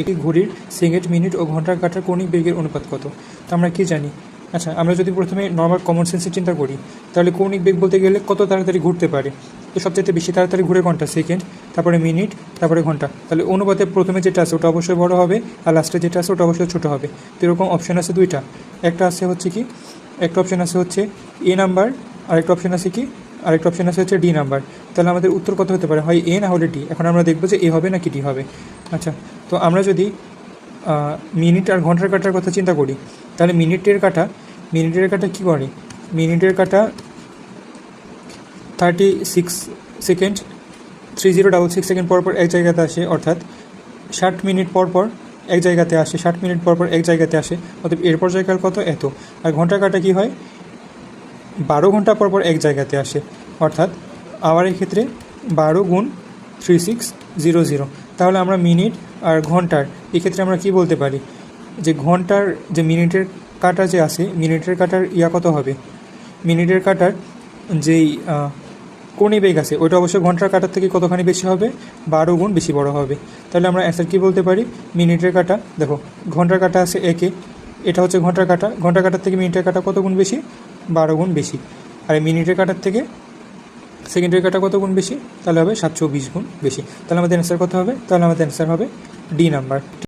একটি ঘড়ির second, minute ও ঘন্টার কাঁটার কৌণিক বেগের অনুপাত কত? তো আমরা কি জানি? আচ্ছা, আমরা যদি প্রথমে নর্মাল কমন সেন্সে চিন্তা করি, তাহলে কৌণিক বেগ বলতে গেলে কত তাড়াতাড়ি ঘুরতে পারে। তো সবচেয়ে বেশি তাড়াতাড়ি ঘুরে কোনটা? সেকেন্ড, তারপরে মিনিট, তারপরে ঘন্টা। তাহলে অনুপাতে প্রথমে যেটা আছে ওটা অবশ্যই বড় হবে, আর লাস্টে যেটা আছে ওটা অবশ্যই ছোটো হবে। তো এরকম অপশান আছে দুইটা। একটা আছে হচ্ছে কি, একটা অপশান আছে হচ্ছে এ নাম্বার, আরেকটা অপশান আছে কি, আরেকটা অপশান আছে হচ্ছে ডি নাম্বার। তাহলে আমাদের উত্তর কত হতে পারে? হয় এ না হলে ডি। এখন আমরা দেখবো যে এ হবে নাকি ডি হবে। আচ্ছা, তো আমরা যদি মিনিট আর ঘন্টার কাটার কথা চিন্তা করি, তাহলে মিনিটের কাটা কী করে? মিনিটের কাটা 36 সেকেন্ড 3066 সেকেন্ড পর পর এক জায়গাতে আসে, অর্থাৎ 60 মিনিট পর পর এক জায়গাতে আসে, 60 মিনিট পর পর এক জায়গাতে আসে, অর্থাৎ এর পর্যায়কাল কত? এত। আর ঘন্টার কাটা কী হয়? 12 ঘন্টা পর পর এক জায়গাতে আসে, অর্থাৎ আবার এক্ষেত্রে 12 গুণ 3600। তাহলে আমরা মিনিট আর ঘন্টার এক্ষেত্রে আমরা কি বলতে পারি? যে ঘন্টার যে মিনিটের কাটা যে আছে, মিনিটের কাটার কত হবে? মিনিটের কাটার যেই কৌণিক বেগ আছে ওইটা অবশ্যই ঘন্টার কাটার থেকে কতখানি বেশি হবে? 12 গুণ বেশি বড় হবে। তাহলে আমরা অ্যান্সার কী বলতে পারি? মিনিটের কাটা, দেখো ঘন্টার কাটা আছে একে, এটা হচ্ছে ঘন্টার কাটার থেকে মিনিটের কাটা কত গুণ বেশি? 12 গুণ বেশি। আর মিনিটের কাটার থেকে সেকেন্ডের কাটা কত গুণ বেশি? তাহলে হবে 720 গুণ বেশি। তাহলে আমাদের অ্যান্সার কত হবে? তাহলে আমাদের অ্যান্সার হবে ডি নাম্বার।